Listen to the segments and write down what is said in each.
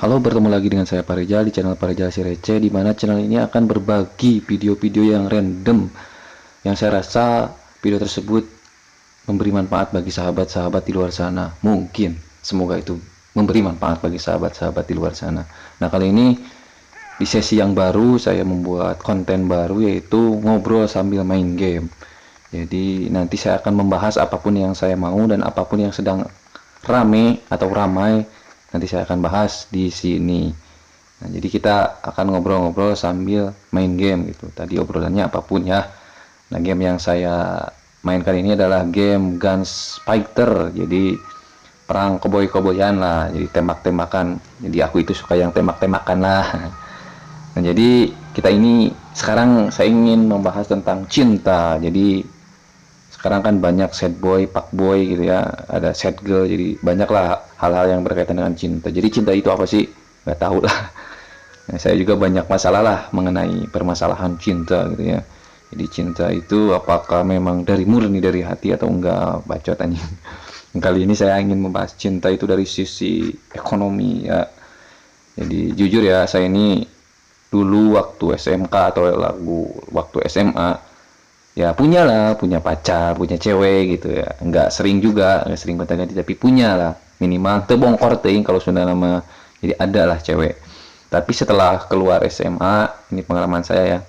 Halo, bertemu lagi dengan saya Pak Rizal di channel Pak Rizal Si Receh, di mana channel ini akan berbagi video-video yang random yang saya rasa video tersebut memberi manfaat bagi sahabat-sahabat di luar sana. Mungkin, semoga itu memberi manfaat bagi sahabat-sahabat di luar sana. Nah, kali ini di sesi yang baru saya membuat konten baru, yaitu ngobrol sambil main game. Jadi nanti saya akan membahas apapun yang saya mau dan apapun yang sedang rame atau ramai, nanti saya akan bahas di sini. Nah, jadi kita akan ngobrol-ngobrol sambil main game gitu. Tadi obrolannya apapun ya. Nah, game yang saya main kali ini adalah game Guns Fighter. Jadi perang koboi-koboyan lah. Jadi tembak-tembakan. Jadi aku itu suka yang tembak-tembakan lah. Nah, jadi kita ini sekarang saya ingin membahas tentang cinta. Jadi sekarang kan banyak sad boy, pak boy gitu ya, ada sad girl, jadi banyaklah hal-hal yang berkaitan dengan cinta. Jadi cinta itu apa sih? Nggak tahu lah. Nah, saya juga banyak masalah lah mengenai permasalahan cinta gitu ya. Jadi cinta itu apakah memang dari murni dari hati atau enggak, bacot anjing. Kali ini saya ingin membahas cinta itu dari sisi ekonomi ya. Jadi jujur ya, saya ini dulu waktu SMK atau waktu SMA ya punya lah, punya pacar, punya cewek gitu ya. Nggak sering gonta-ganti, tapi punya lah, minimal tebongkor ting kalau sudah nama. Jadi ada lah cewek. Tapi setelah keluar SMA, ini pengalaman saya ya,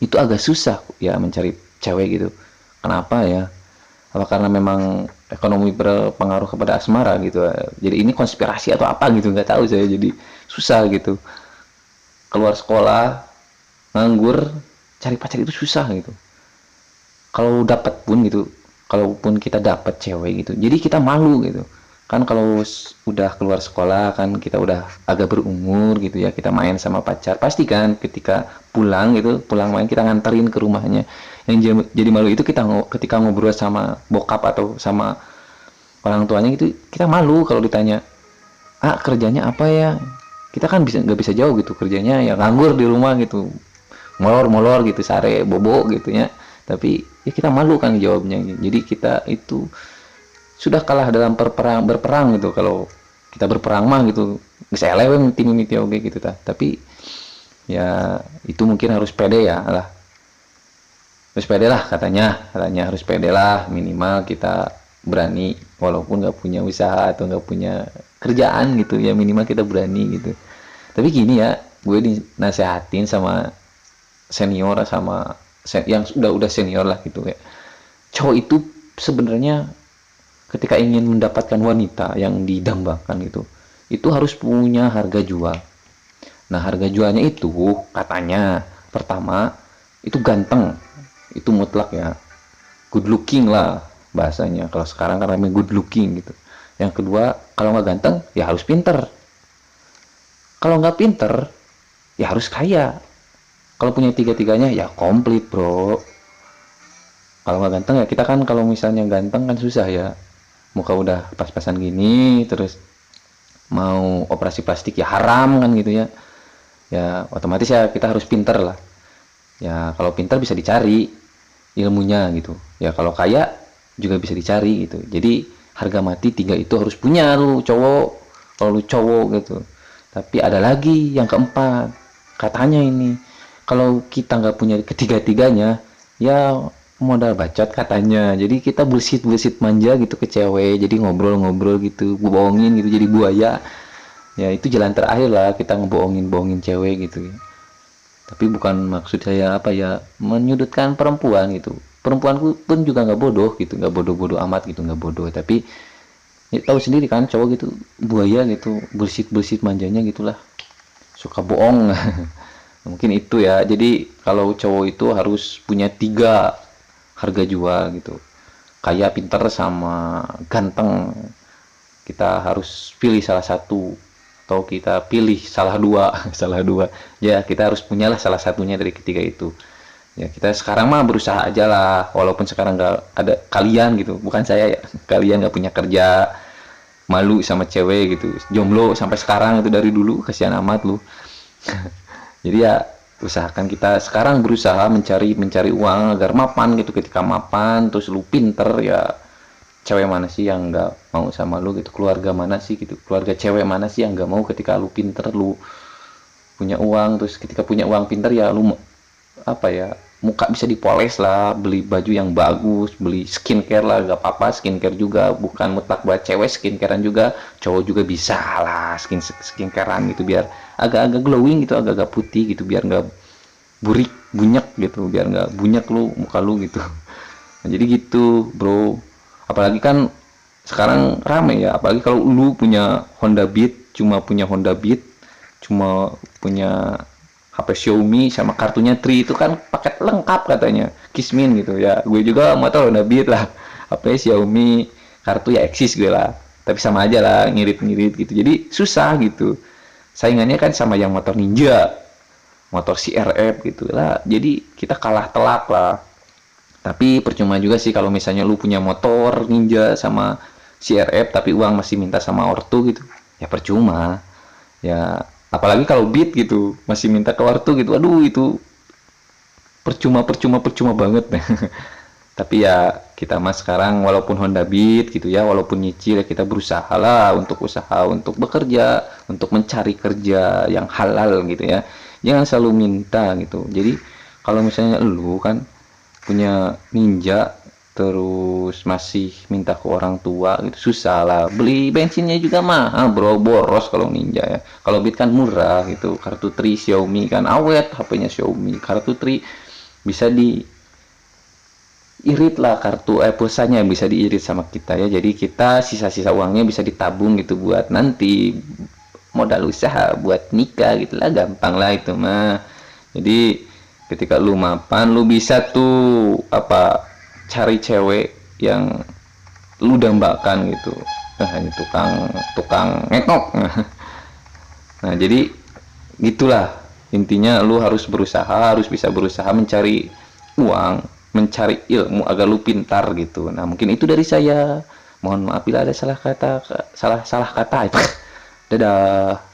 itu agak susah ya mencari cewek gitu. Kenapa ya? Apa karena memang ekonomi berpengaruh kepada asmara gitu? Jadi ini konspirasi atau apa gitu, nggak tahu saya. Jadi susah gitu. Keluar sekolah, nganggur, cari pacar itu susah gitu. Kalau dapat pun gitu, kalaupun kita dapat cewek gitu, jadi kita malu gitu kan. Kalau udah keluar sekolah kan, kita udah agak berumur gitu ya, kita main sama pacar pasti kan, ketika pulang gitu, pulang main kita nganterin ke rumahnya. Yang jadi malu itu kita ketika ngobrol sama bokap atau sama orang tuanya gitu, kita malu kalau ditanya, kerjanya apa ya. Kita kan nggak bisa jauh gitu, kerjanya ya nganggur di rumah gitu, molor-molor gitu, sare bobo gitu ya. Tapi ya kita malu kan jawabnya. Jadi kita itu sudah kalah dalam berperang gitu. Kalau kita berperang mah gitu, bisa eleweng tim mimiti oke gitu ta. Tapi ya itu mungkin harus pede ya lah. Harus pede lah katanya harus pede lah, minimal kita berani walaupun nggak punya usaha atau nggak punya kerjaan gitu ya, minimal kita berani gitu. Tapi gini ya, gue dinasehatin sama senior, sama yang udah senior lah gitu ya. Cowok itu sebenarnya ketika ingin mendapatkan wanita yang didambakan gitu, itu harus punya harga jual. Nah, harga jualnya itu katanya pertama itu ganteng, itu mutlak ya, good looking lah bahasanya. Kalau sekarang kan namanya good looking gitu. Yang kedua, kalau nggak ganteng ya harus pinter. Kalau nggak pinter ya harus kaya. Kalau punya tiga-tiganya ya komplit bro. Kalau nggak ganteng ya, kita kan kalau misalnya ganteng kan susah ya, muka udah pas-pasan gini terus mau operasi plastik ya haram kan gitu ya. Ya otomatis ya kita harus pinter lah. Ya kalau pinter bisa dicari ilmunya gitu ya, kalau kaya juga bisa dicari gitu. Jadi harga mati tiga itu harus punya lu cowok, kalau lu cowok gitu. Tapi ada lagi yang keempat, katanya ini kalau kita nggak punya ketiga-tiganya ya modal bacot katanya. Jadi kita bullshit manja gitu ke cewek, jadi ngobrol-ngobrol gitu, bohongin gitu, jadi buaya ya. Itu jalan terakhir lah kita ngebohongin cewek gitu ya. Tapi bukan maksud saya apa ya, menyudutkan perempuan gitu. Perempuan pun juga nggak bodoh gitu, nggak bodoh-bodoh amat gitu, nggak bodoh. Tapi ya, tahu sendiri kan cowok gitu, buaya gitu, bullshit manjanya gitulah, suka bohong. Mungkin itu ya. Jadi kalau cowok itu harus punya tiga harga jual gitu, kaya, pinter, sama ganteng. Kita harus pilih salah satu, atau kita pilih salah dua. Salah dua ya, kita harus punyalah salah satunya dari ketiga itu ya. Kita sekarang mah berusaha aja lah, walaupun sekarang nggak ada kalian gitu, bukan saya ya. Kalian nggak punya kerja, malu sama cewek gitu, jomblo sampai sekarang itu dari dulu, kasihan amat lu. Jadi ya usahakan, kita sekarang berusaha mencari uang agar mapan gitu. Ketika mapan terus lu pinter ya, cewek mana sih yang nggak mau sama lu gitu, keluarga mana sih gitu, keluarga cewek mana sih yang nggak mau ketika lu pinter, lu punya uang. Terus ketika punya uang pinter ya lu apa ya, muka bisa dipoles lah, beli baju yang bagus, beli skincare lah, gak apa-apa, skincare juga bukan mutlak buat cewek, skincarean juga cowok juga bisa lah, skincarean gitu, biar agak-agak glowing gitu, agak-agak putih gitu, biar nggak burik bunyak gitu, biar nggak bunyak lu muka lu gitu. Nah, jadi gitu bro, apalagi kan sekarang rame ya, apalagi kalau lu punya Honda Beat, cuma punya HP Xiaomi sama kartunya Tri, itu kan paket lengkap katanya, Kismin gitu ya. Gue juga motor Honda Beat lah, HP Xiaomi, kartu ya eksis gue lah, tapi sama aja lah, ngirit-ngirit gitu, jadi susah gitu saingannya kan sama yang motor Ninja, motor CRF gitu lah, jadi kita kalah telak lah. Tapi percuma juga sih kalau misalnya lu punya motor Ninja sama CRF tapi uang masih minta sama ortu gitu, ya percuma ya. Apalagi kalau Beat gitu masih minta ke ortu gitu, aduh itu percuma banget. Tapi ya kita mas sekarang walaupun Honda Beat gitu ya, walaupun nyicil ya, kita berusaha lah untuk bekerja, untuk mencari kerja yang halal gitu ya, jangan selalu minta gitu. Jadi kalau misalnya lu kan punya Ninja terus masih minta ke orang tua gitu, susah lah, beli bensinnya juga mahal bro, boros kalau Ninja ya. Kalau Beat kan murah gitu, kartu Tri Xiaomi kan awet, HP-nya Xiaomi, kartu Tri bisa diirit lah, kartu pulsanya bisa diirit sama kita ya, jadi kita sisa-sisa uangnya bisa ditabung gitu buat nanti modal usaha buat nikah gitu lah, gampang lah itu mah. Jadi ketika lu mapan, lu bisa tuh apa, cari cewek yang lu dambakan gitu. Nah ini tukang tukang ngekok. Nah jadi gitulah intinya, lu harus berusaha, harus bisa berusaha mencari uang, mencari ilmu agar lu pintar gitu. Nah mungkin itu dari saya, mohon maaf bila ada salah kata. Dadah.